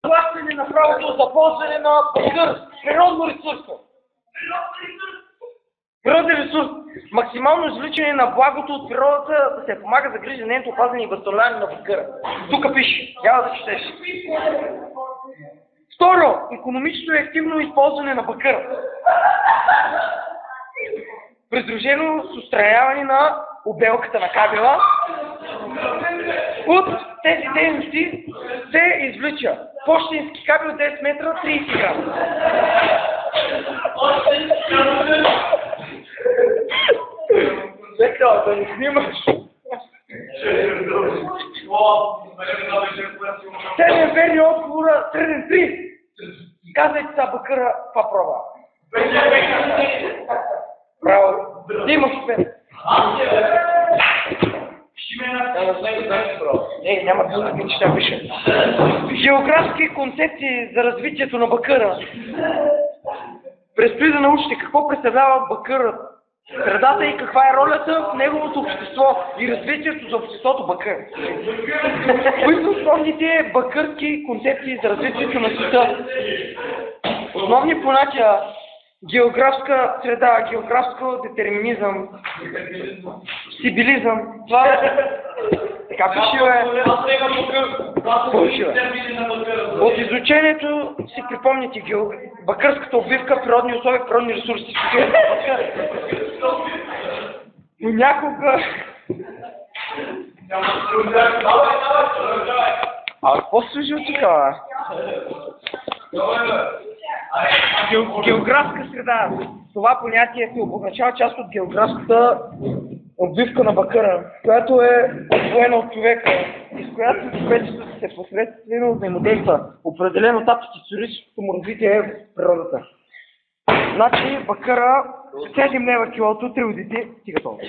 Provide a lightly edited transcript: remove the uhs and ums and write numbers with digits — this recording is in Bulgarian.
заплащане на правото за ползване на бакър, природно ресурсно. Природен ресурс. Максимално извличане на благото от природата да се помага за грижа, нейното опазване и възстановяване на бакъра. Тук пише, няма да четеш. Второ, икономично и активно използване на бакъра. Придружено с устраняване на обелката на кабела. От тези дейности се извлича пощенски кабел 10 метра 30 грама. Нека да не снимаш. Седем верни отговора, среден 3. Казайте са бакъра, каква проба? Браво. Ти имаш успех. Не, няма да се ще пише. Географски концепции за развитието на бакъра. Предстои да научите какво представлява бакърът, средата и каква е ролята в неговото общество и развитието за обществото бакър. Кои са основните бакърски концепции за развитието на света? Основни понятия: географска среда, географско детерминизъм, сибилизъм. Това е... Така пише, От изучението си припомните бакърската обвивка, природни условия, природни ресурси. Но някога... какво се служи от тук, Географска среда. Това понятие се обозначава част от географската обвивка на бакъра, която е освоена от човека и с която човечеството се посредствено взаимодейства. Определен етап от историческото му развитие в природата. Значи бакъра 7 лева килото, 3 одити, стига толкова.